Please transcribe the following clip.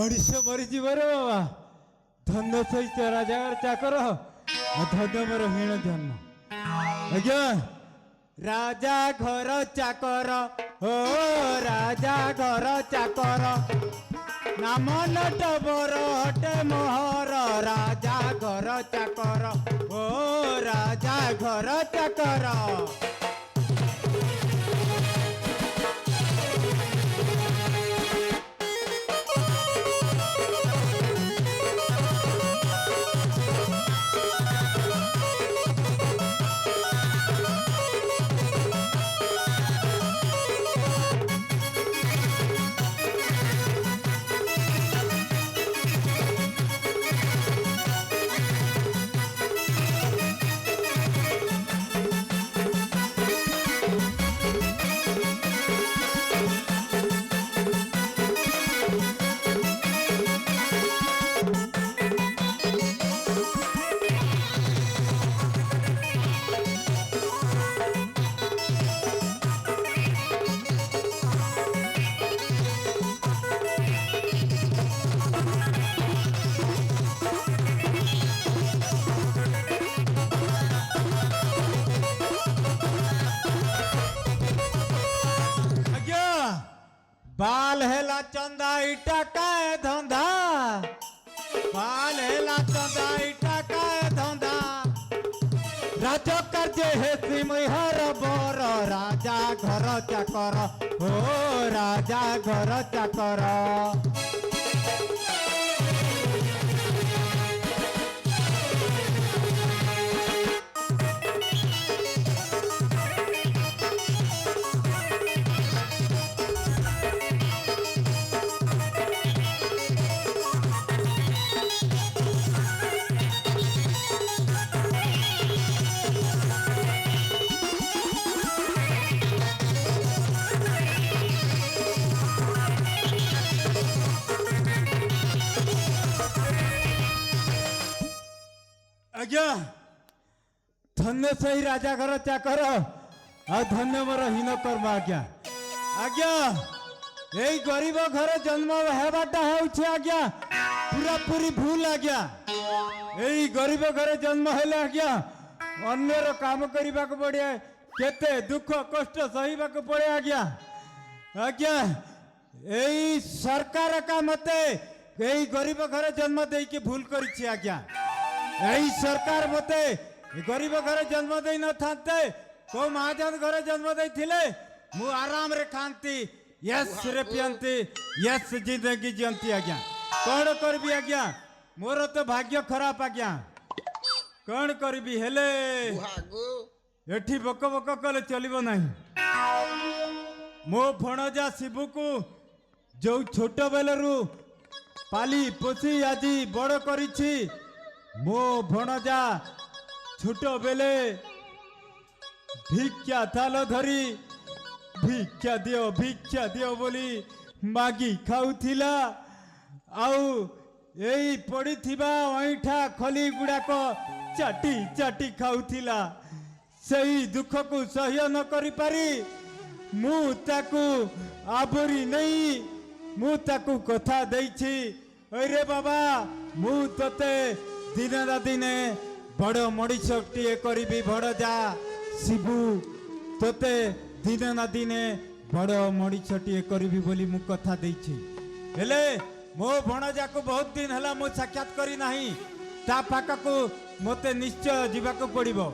मनीष मरीजी रे बाबा धन्य सहित राजा चाकर धन्य मोर हीण जन्म आज्ञा राजा घर चाकर ओ राजा घर चाकर नाम नट बर हटे मोहर राजा घर चाकर ओ राजा घर चाकर बाल हेला चंदा इटा काय धंधा बाल हेला चंदा इटा काय धंधा राजा कार्य हे सिमहर बर राजा घर चाकर ओ राजा घर चाकर आज्ञा धन्य सही राजा घर चाकर आ धन्य मोर हीन कर्म आज्ञा आज्ञा यही गरीब घर जन्म हेबाटा होउछे आज्ञा पूरा पूरी भूल आज्ञा यही गरीब घर जन्म हेले आज्ञा अन्यर काम करबा को पड़े केते दुख कष्ट सहीबा को पड़े आज्ञा आज्ञा यही सरकार का मते यही गरीब घर जन्म दे के भूल करिछि आज्ञा यही सरकार मते गरीब घर जन्म दे न थाते को महाजन घर जन्म दे थिले मु आराम रे खांती यस रे पियंती यस जिंदगी जियंती आज्ञा कौन करबी आज्ञा मोर तो भाग्य खराब आज्ञा कौन करबी हेले एठी बक बक कले चलिबो नहीं मो भणजा शिबू को जो छोट बेलरू पाली पोसी आजी बड़ करिछि मो भणजा छोट बेले भिक्षा थाल धरी भिक्षा दियो बोली मागी खाउथिला आउ एई पड़िथिबा ऐठा खली गुड़ाक चाटी चाटी खाउथिला सही दुख को सह्य न करि पारी मु ताकू आबरी नहीं मु ताकू कथा देछि अरे बाबा मु तते दिने ना दिने बड़ मणिषटीए करी बड़ जा शिबू तोते दिने ना दिने बड़ मणिषटीए करी बोली मु कथा देछि हेले मो भणजा को बहुत दिन हला मु साक्षात करी नाही ता पाका को मते निश्चय जीवा को पड़िबो।